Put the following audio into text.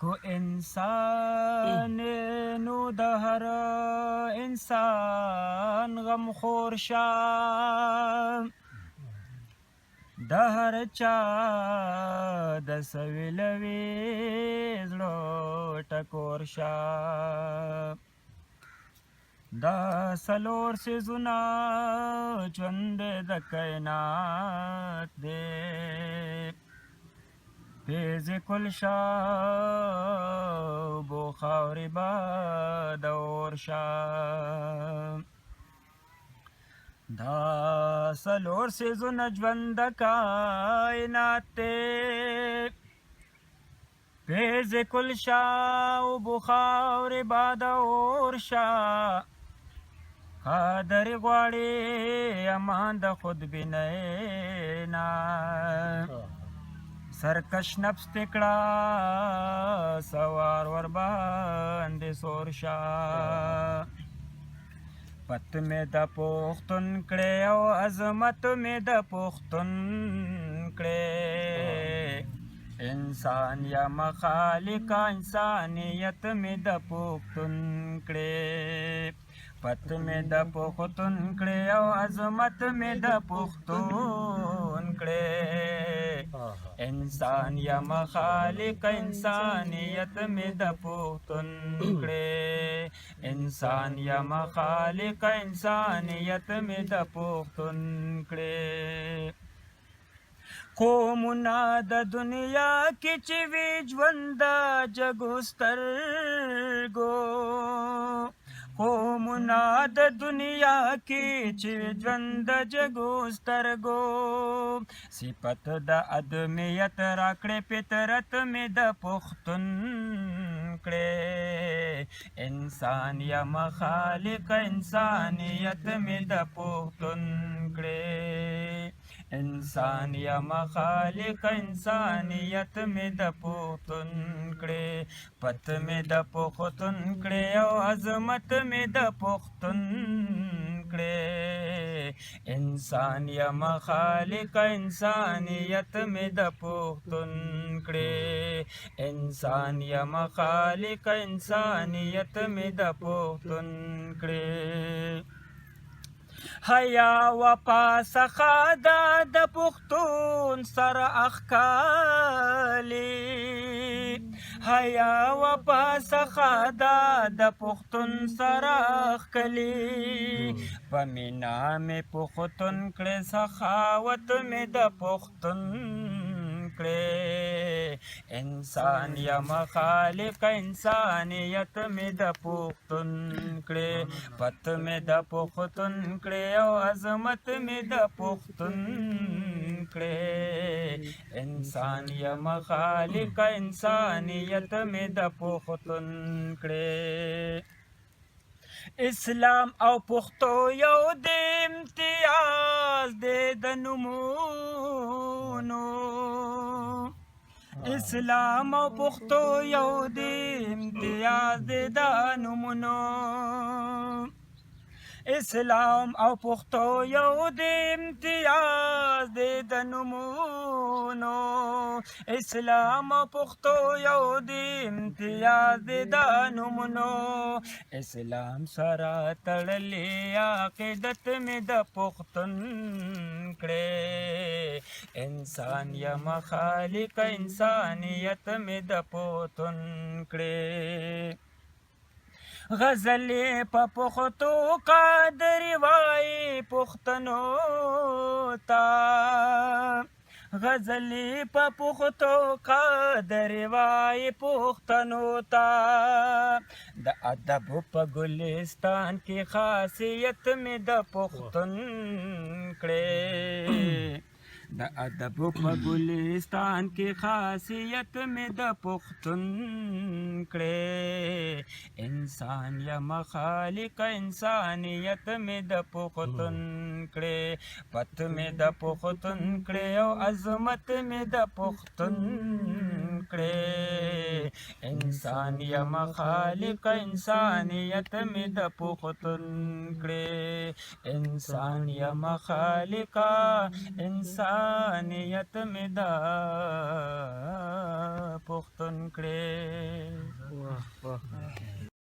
خو انسان نو د هر انسان غمخور شه د هر چا د سویلوي زړه ټکور شه دا څلور څیزونه ژوند د کائنات دی پیزې کل شه اوبو خاورې به د اور شه دا څلور څیزونه ژوند د کائنات دی پیزې کل شه اوبو خاورې به د اور شه قادرې غواړي امان د خودبینۍ نه سرکش نفس تکړه سوار ور باندې سور شه پت مې د پښتون کړې او عظمت مې د پښتون کړې انسان یا مخالق انسانیت مې د پښتون کړې پت مې د پښتون کړې او عظمت مې د پښتون کړې انسان یا مخالق انسانیت مې د پښتون کړې انسان یا مخالق انسانیت مې د پښتون کړې قومونه د دنیا کې چې وي ژوند د جګو سترګو قومونه د دنیا کې چې ژوند د جګو سترګو صفت د ادمیت راکړې فطرت مې د پښتون کړې انسان یا مخالق انسانیت مې د پښتون کړې انسان یا مخالق انسانیت مې د پښتون کړې پت مې د پښتون کړې او عظمت مې د پښتون کړې انسان یا مخالق انسانیت مې د پښتون کړې انسان یا مخالق انسانیت مې د پښتون کړې حیا وفا څخه د پښتون سره اخکالي حیا وفا څخه د پښتون سره اخکلي په مینا مې پښتون کړې سخاوت مې د پښتون کړې انسان یا مخالق انسانیت مې د پښتون کړې پت مې د پښتون کړې او عظمت مې د پښتون کړې انسان یا مخالق انسانیت مې د پښتون کړې اسلام او پښتو یو د امتیاز دی د نومونو اسلام او پښتو یو د امتیاز دی د نومونو اسلام او پښتو یو د امتیاز دی د نومونو اسلام او پښتو یو د امتیاز دی د نومونو اسلام سره تړلې عقیدت مې د پښتون کړې انسان یا مخالق انسانیت مې د پښتون کړې غزلې په پښتو قادرې وایي پښتنو ته غزلې په پښتو قادرې وایي پښتنو ته د ادب په ګلستان کې خاصیت مې د پښتون کړې د ادب په ګلستان کې خاصیت مې د پښتون کړې انسان یا مخالق انسانیت مې د پښتون کړې پت مې د پښتون کړې او عظمت مې د پښتون کړې انسان یا مخالق انسانیت مې د پښتون کړې انسان یا مخالق انسانیت مې د پښتون کړې. واه واه